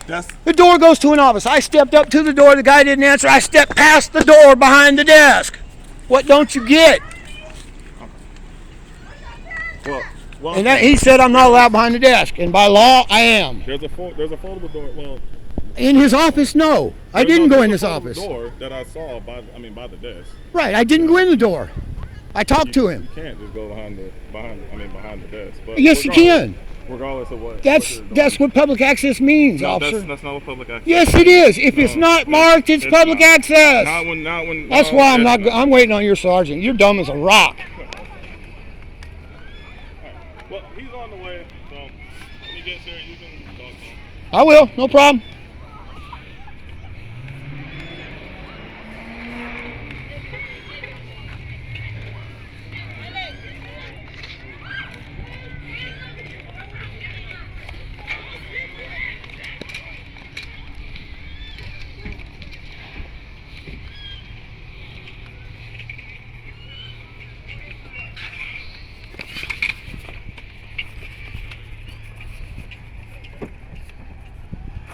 The door goes to an office. I stepped up to the door. The guy didn't answer. I stepped past the door behind the desk. What don't you get? Well, and he said I'm not allowed behind the desk, and by law I am. There's a foldable door. Well, in his office, no, I didn't go in his office. Door that I saw by the desk. Right, I didn't go in the door. I talked to him. You can't just go behind the desk. But yes, you can. Regardless of what. That's what public access means, officer. That's not what public access. Yes, it is. If it's not marked, it's public access. Not when. That's why I'm not. I'm waiting on your sergeant. You're dumb as a rock. Well, he's on the way, so when he gets here, you can talk to him. I will. No problem.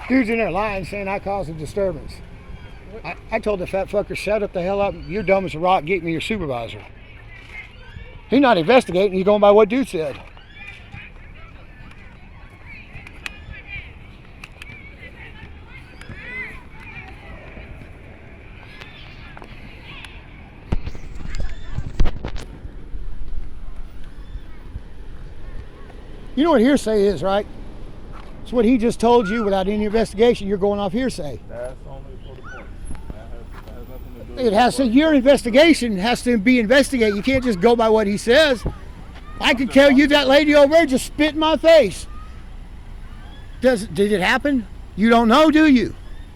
Dude's in there lying, saying I caused a disturbance. I told the fat fucker, shut up the hell up. You're dumb as a rock. Get me your supervisor. He's not investigating. He's going by what dude said. You know what hearsay is, right? It's what he just told you without any investigation. You're going off hearsay. That's only for the point. That has nothing to do with it has to. Your investigation has to be investigated. You can't just go by what he says. I could tell you that lady over there just spit in my face. Did it happen? You don't know, do you?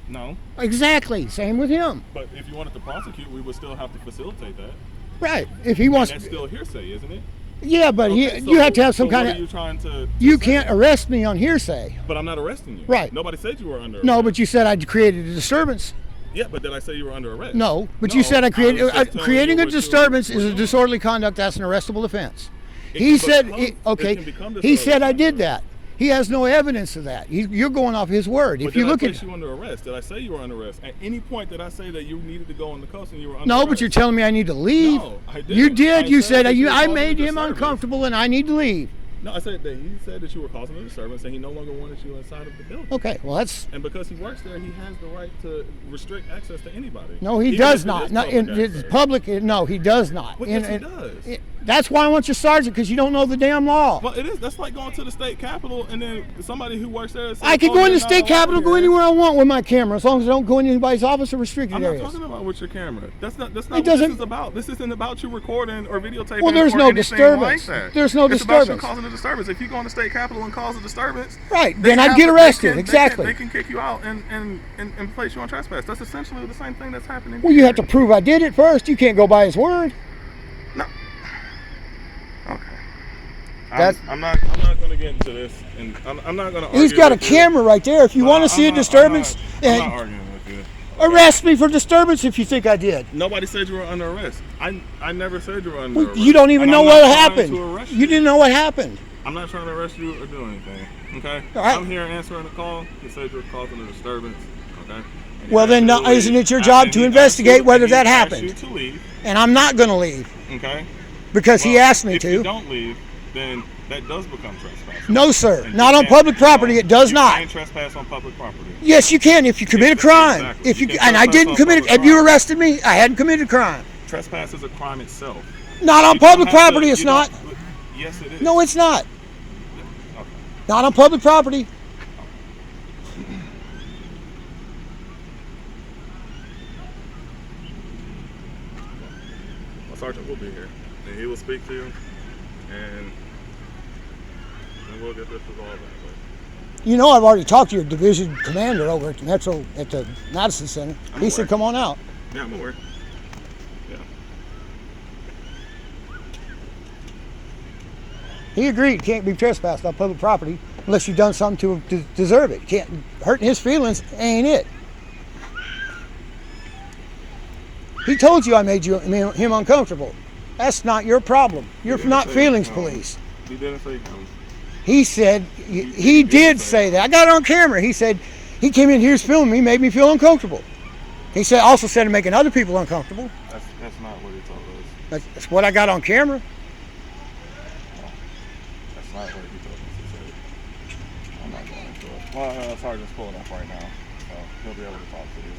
No. Exactly. Same with him. But if you wanted to prosecute, we would still have to facilitate that. Right. If he wants. That's still hearsay, isn't it? Yeah, but you have to have some kind of. What are you trying to you can't arrest me on hearsay. But I'm not arresting you. Right. Nobody said you were under arrest. No, but you said I created a disturbance. Yeah, but did I say you were under arrest? No, but you said I created. Creating a disturbance is a disorderly conduct. That's an arrestable offense. He said, okay. He said I did that. He has no evidence of that. You're going off his word. But if you look at, at, did I place you under arrest? Did I say you were under arrest? At any point did I say that you needed to go on the coast and you were under arrest? No, but you're telling me I need to leave. No, I didn't. You did. You said I made him uncomfortable and I need to leave. No, I said that he said that you were causing a disturbance and he no longer wanted you inside of the building. Okay, well that's. And because he works there, he has the right to restrict access to anybody. No, he does not. No, in public. No, he does not. Well, yes, he does. That's why I want your sergeant, because you don't know the damn law. Well, it is. That's like going to the state capitol and then somebody who works there. I can go in the state capitol, go anywhere I want with my camera, as long as I don't go in anybody's office or restricted areas. I'm not talking about with your camera. That's not what this is about. This isn't about you recording or videotaping. Well, there's no disturbance. There's no disturbance. It's about you causing a disturbance. If you go in the state capitol and cause a disturbance, right? Then I'd get arrested. Exactly. They can kick you out and place you on trespass. That's essentially the same thing that's happening. Well, you have to prove I did it first. You can't go by his word. No. Okay. I'm not going to get into this, and I'm not going to. He's got a camera right there. If you want to see a disturbance, I'm not arguing with you. Arrest me for disturbance if you think I did. Nobody said you were under arrest. I never said you were under arrest. You don't even know what happened. You didn't know what happened. I'm not trying to arrest you or do anything. Okay. All right. I'm here answering the call. You said you were causing a disturbance. Okay. Well, then isn't it your job to investigate whether that happened? To leave. And I'm not going to leave. Okay. Because he asked me to. If you don't leave, then that does become trespass. No, sir. Not on public property. It does not. You can't trespass on public property. Yes, you can if you commit a crime. Exactly. If you and I didn't commit it. Have you arrested me? I hadn't committed a crime. Trespass is a crime itself. Not on public property. It's not. Yes, it is. No, it's not. Okay. Not on public property. Well, Sergeant will be here, and he will speak to you, and then we'll get this resolved. You know, I've already talked to your division commander over at the Madison Center. He said, "Come on out." Yeah, I'm aware. Yeah. He agreed. Can't be trespassed on public property unless you've done something to deserve it. Can't hurting his feelings ain't it. He told you I made him uncomfortable. That's not your problem. You're not feelings police. He didn't say him. He said he did say that. I got it on camera. He said He came in here, was filming me, made me feel uncomfortable. He also said making other people uncomfortable. That's not what he told us. That's what I got on camera. That's not what he told us. He said, I'm not going into it. Well, Sergeant's pulling up right now, so he'll be able to talk to you.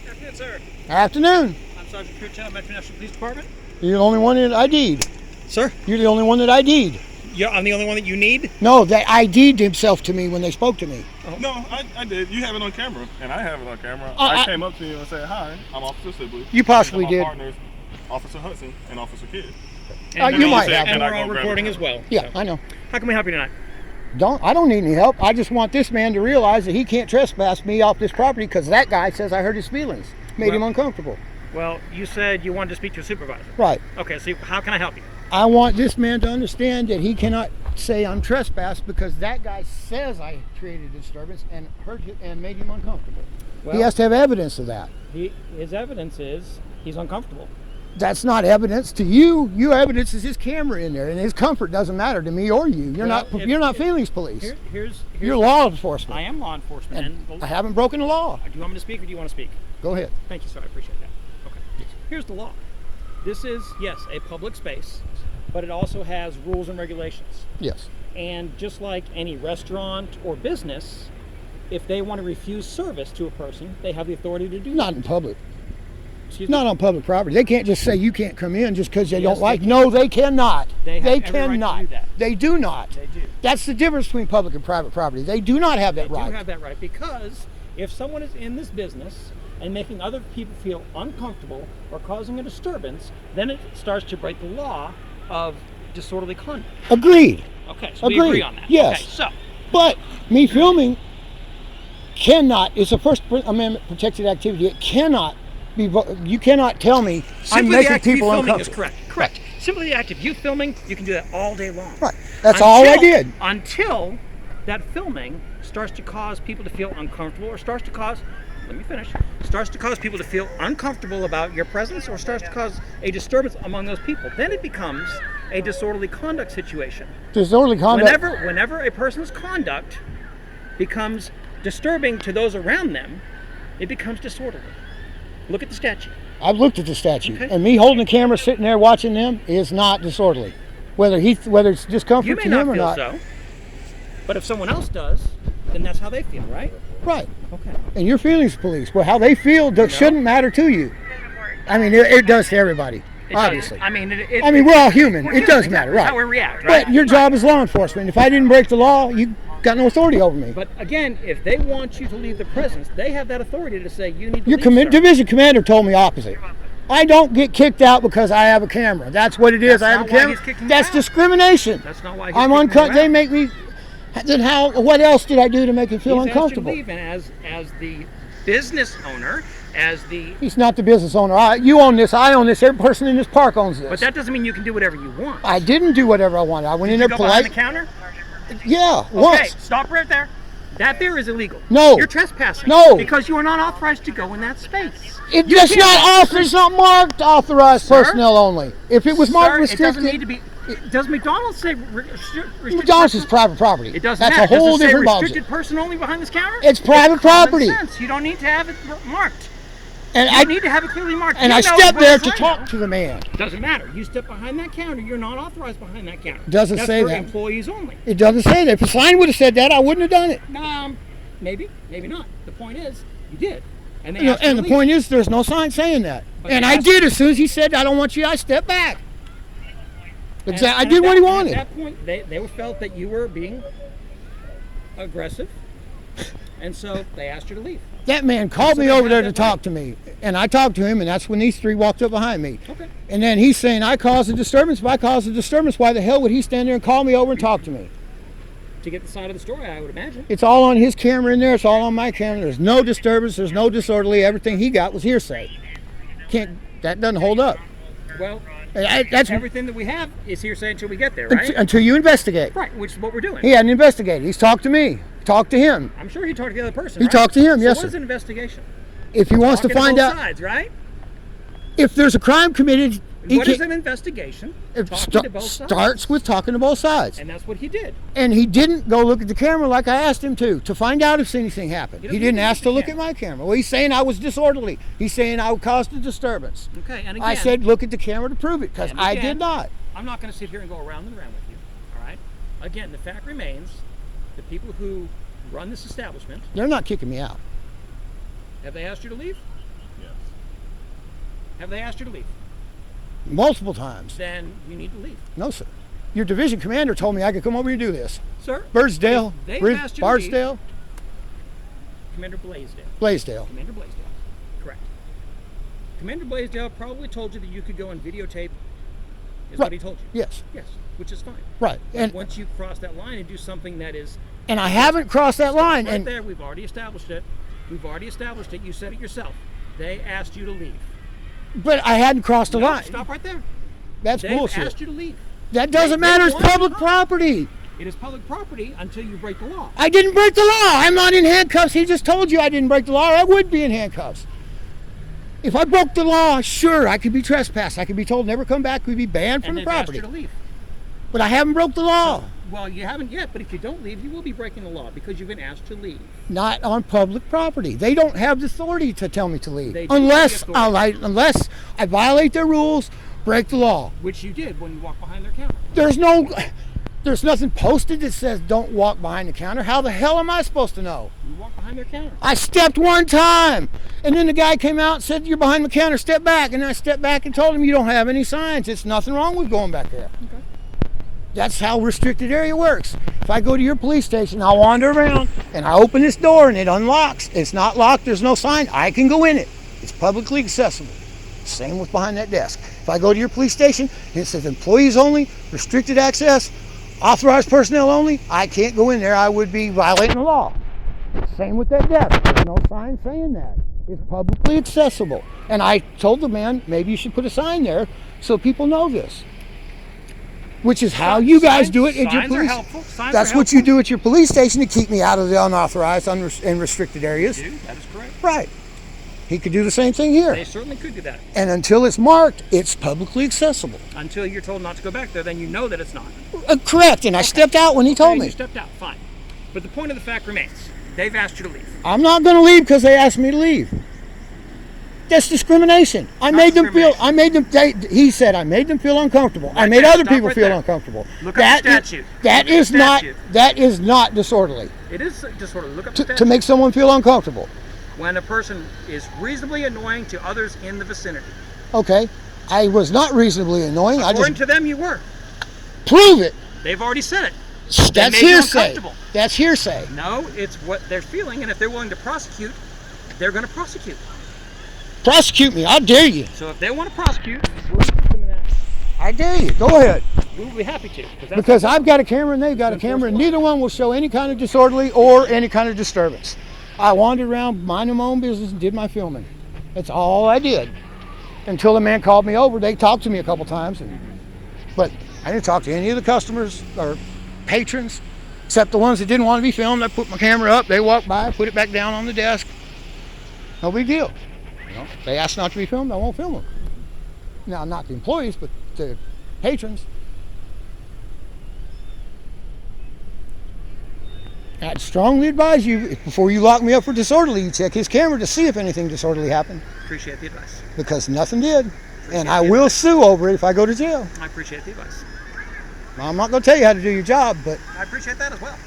Afternoon, sir. Afternoon. I'm Sergeant Croteau, Metro National Police Department. You're the only one that ID'd. Sir? You're the only one that ID'd. I'm the only one that you need? No, they ID'd himself to me when they spoke to me. Oh. No, I did. You have it on camera, and I have it on camera. I came up to you and said, hi, I'm Officer Sibley. You possibly These are did. my partners, Officer Hudson and Officer Kidd. And you might have. And we're on recording as well. Yeah, I know. How can we help you tonight? I don't need any help. I just want this man to realize that he can't trespass me off this property because that guy says I hurt his feelings. Made him uncomfortable. Well, you said you wanted to speak to a supervisor. Right. Okay, so how can I help you? I want this man to understand that he cannot say I'm trespassed because that guy says I created a disturbance and hurt him and made him uncomfortable. Well, He has to have evidence of that. His evidence is he's uncomfortable. That's not evidence to you. Your evidence is his camera in there, and his comfort doesn't matter to me or you. You're not feelings police. You're law enforcement. I am law enforcement. And I haven't broken the law. Do you want me to speak or do you want to speak? Go ahead. Thank you, sir. I appreciate that. Okay. Yes. Here's the law. This is, yes, a public space, but it also has rules and regulations. Yes. And just like any restaurant or business, if they want to refuse service to a person, they have the authority to do that. Not in public. Excuse me? Not on public property. They can't just say you can't come in just because they Yes, don't like. they No, they cannot. They have every right to cannot. do that. They do not. They do. That's the difference between public and private property. They do not have that right. They do have that right because if someone is in this business and making other people feel uncomfortable or causing a disturbance, then it starts to break the law of disorderly conduct. Agreed. Okay, so Agreed. we agree on that. Yes. Okay, so But me filming cannot. It's a First Amendment protected activity. It cannot be. You cannot tell me I'm making people filming is uncomfortable. correct. Correct. Simply the act of you filming, you can do that all day long. Right. That's all I did. Until that filming starts to cause people to feel uncomfortable or starts to cause, let me finish, starts to cause people to feel uncomfortable about your presence or starts to cause a disturbance among those people. Then it becomes a disorderly conduct situation. Disorderly conduct. Whenever a person's conduct becomes disturbing to those around them, it becomes disorderly. Look at the statute. I've looked at the statute, Okay. and me holding the camera, sitting there watching them, is not disorderly. Whether it's discomfort You may to not him or feel not. so, but if someone else does, then that's how they feel, right? Right. Okay. And your feelings police. Well, how they feel shouldn't matter to you. I mean, it does to everybody. It Obviously. does. I mean, we're all human. It does human. matter, That's right? how we react, right? But your job is law enforcement. If I didn't break the law, you got no authority over me. But again, if they want you to leave the prisons, they have that authority to say you need to Your leave, sir. division commander told me opposite. I don't get kicked out because I have a camera. That's what it is. That's I have not a why camera. he's kicking you That's out. discrimination. That's not why he's I'm kicking you uncut. out. They make me. Then how? What else did I do to make him feel He's uncomfortable? asked you to leave, and as the business owner, as the He's not the business owner. You own this. I own this. Every person in this park owns this. but that doesn't mean you can do whatever you want. I didn't do whatever I wanted. I went in Did there you go behind polite. the counter? Yeah, Okay, once. stop right there. That there is illegal. No. You're trespassing. No. Because you are not authorized to go in that space. It's not marked authorized personnel only. If it was marked Sir, restricted, it doesn't need to be. Does McDonald's say restricted McDonald's is person? private property. It doesn't That's matter. a whole Does it say different ballgame. restricted person only behind this counter? It's private common property. sense. You don't need to have it marked. And You I need to have it clearly marked. and You I know stepped what there it's to right talk now. to the man. Doesn't matter. You step behind that counter. You're not authorized behind that counter. Doesn't That's say for that. employees only. It doesn't say that. If the sign would have said that, I wouldn't have done it. Maybe, maybe not. The point is, you did. And, they And, asked you and to the leave. point is, there's no sign saying that. But And they I asked- did. As soon as he said, I don't want you, I stepped back. And- Exactly. I and did at what that- he wanted. At that point, they felt that you were being aggressive, and so they asked you to leave. That man called So me they over had there to that talk right. to me. And I talked to him, and that's when these three walked up behind me. Okay. And then he's saying, I caused a disturbance. If I caused a disturbance, why the hell would he stand there and call me over and talk to me? To get the side of the story, I would imagine. It's all on his camera in there. It's all on my camera. There's no disturbance. There's no disorderly. Everything he got was hearsay. That doesn't hold up. Well, That's everything that we have is hearsay until we get there, right? until you investigate. Right, which is what we're doing. He hadn't investigated. He's talked to me. Talked to him. I'm sure he talked to the other person. He right? talked to him, So yes, what is sir. an investigation? If he wants to Talking find both out sides, right? if there's a crime committed, he What is can't. an investigation? It Talking to both sides. starts with talking to both sides. And that's what he did. And he didn't go look at the camera like I asked him to find out if anything happened. He He doesn't didn't look ask at to the look at camera. my camera. Well, he's saying I was disorderly. He's saying I caused a disturbance. Okay, and again, I said look at the camera to prove it because And I again, did not. I'm not going to sit here and go around and around with you. All right. Again, the fact remains: the people who run this establishment, They're not kicking me out. have they asked you to leave? Yes. Have they asked you to leave? Multiple times. Then you need to leave, No, sir. Your division commander told me I could come over here and do this. sir. Birdsdale, They've asked you to leave. Bardsdale, Commander Blaisdell. Blaisdell. Commander Blaisdell. Correct. Commander Blaisdell probably told you that you could go and videotape. Is Right. what he told you. Yes, Yes, which is fine. right. And Once you cross that line and do something that is I haven't crossed that line. right And there, we've already established it. We've already established it. You said it yourself. They asked you to leave. but I hadn't crossed the No, line. stop right there. That's They've bullshit. asked you to leave. That doesn't They matter. It's want you public to- property. It is public property until you break the law. I didn't break the law. I'm not in handcuffs. He just told you I didn't break the law. I would be in handcuffs. If I broke the law, sure, I could be trespassed. I could be told never come back. We'd be banned from And the they've asked property. you to leave. But I haven't broke the law. Well, you haven't yet, but if you don't leave, you will be breaking the law because you've been asked to leave. Not on public property. They don't have the authority to tell me to leave. They do have the authority. Unless I violate their rules, break the law. Which you did when you walked behind their counter. There's nothing posted that says don't walk behind the counter. How the hell am I supposed to know? You walked behind their counter. I stepped one time, and then the guy came out and said, you're behind the counter, step back. And I stepped back and told him, you don't have any signs. It's nothing wrong with going back there. Okay. That's how restricted area works. If I go to your police station, I'll wander around, and I open this door, and it unlocks. It's not locked. There's no sign. I can go in it. It's publicly accessible. Same with behind that desk. If I go to your police station, and it says employees only, restricted access, authorized personnel only, I can't go in there. I would be violating the law. Same with that desk. There's no sign saying that. It's publicly accessible. And I told the man, maybe you should put a sign there so people know this. Which is how you guys do it at your Signs are police. helpful. Signs That's are what you helpful. do at your police station to keep me out of the unauthorized and restricted areas. You do. That is correct. Right. He could do the same thing here. They certainly could do that. And until it's marked, it's publicly accessible. Until you're told not to go back there, then you know that it's not. Correct. And I stepped out when he told Okay, me. You stepped out. Fine. But the point of the fact remains. They've asked you to leave. I'm not going to leave because they asked me to leave. That's discrimination. I Not made them feel. discrimination. I made them. He said I made them feel uncomfortable. I Right made there, other stop people right feel there. uncomfortable. Look up the statute. That Look up is the not. statute. That is not disorderly. It is disorderly. Look up the To statute. make someone feel uncomfortable. When a person is reasonably annoying to others in the vicinity. Okay. I was not reasonably annoying. I According just to them, you were. prove it. They've already said it. That's made you hearsay. uncomfortable. That's hearsay. No, it's what they're feeling, and if they're willing to prosecute, they're going to prosecute. Prosecute me. I dare you. So if they want to prosecute, we'll give them that. I dare you. Go ahead. We will be happy to. That's Because I've got a camera and they've got a camera, and neither one will show any kind of disorderly or any kind of disturbance. I wandered around minding my own business and did my filming. That's all I did. Until the man called me over. They talked to me a couple times, but I didn't talk to any of the customers or patrons, except the ones that didn't want to be filmed. I put my camera up, they walked by, put it back down on the desk. No big deal. You know, they asked not to be filmed, I won't film them. Now, not the employees, but the patrons. I'd strongly advise you, before you lock me up for disorderly, you check his camera to see if anything disorderly happened. Appreciate the advice. Because nothing did. And I will sue over it if I go to jail. I appreciate the advice. I'm not going to tell you how to do your job, but I appreciate that as well.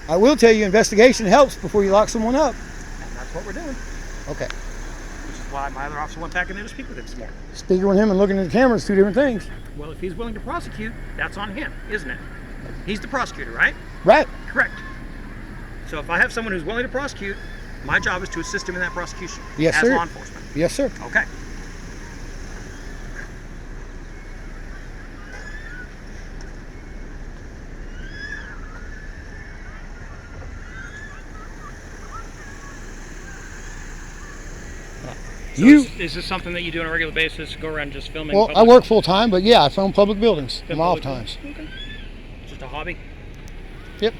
I will tell you investigation helps before you lock someone up. And that's what we're doing. Okay. Which is why my other officer went back in there to speak with him this morning. Speaking with him and looking at the camera is two different things. Well, if he's willing to prosecute, that's on him, isn't it? He's the prosecutor, right? Right. Correct. So if I have someone who's willing to prosecute, my job is to assist him in that prosecution. Yes, as sir. law enforcement. Yes, sir. Okay. So is this something that you do on a regular basis? Go around just filming? Well, I work full time, but yeah, I film public buildings in my off times. Okay. Just a hobby? Yep.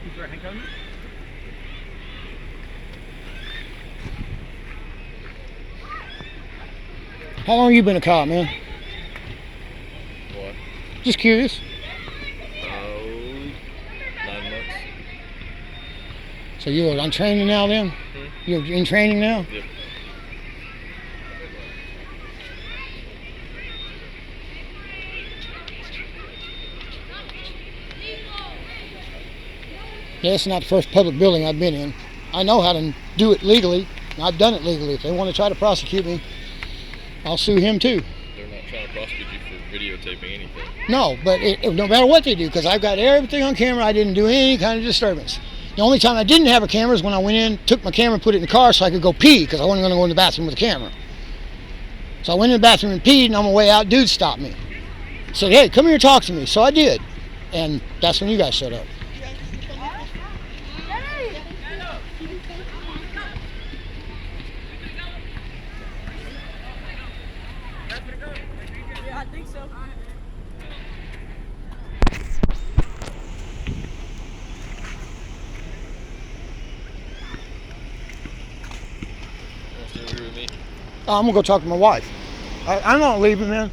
Is there a handgun? How long you been a cop, man? What? Just curious. 9 months. So you're on training now then? You're in training now? Yep. Yeah, it's not the first public building I've been in. I know how to do it legally. I've done it legally. If they want to try to prosecute me, I'll sue him too. They're not trying to prosecute you for videotaping anything. No, but no matter what they do, because I've got everything on camera, I didn't do any kind of disturbance. The only time I didn't have a camera is when I went in, took my camera, put it in the car so I could go pee, because I wasn't going to go in the bathroom with a camera. So I went in the bathroom and peed, and on my way out, dude stopped me. Said, hey, come here and talk to me. So I did. And that's when you guys showed up. Yeah, I think so. You want to stay over here with me? I'm going to go talk to my wife. I'm not leaving, man.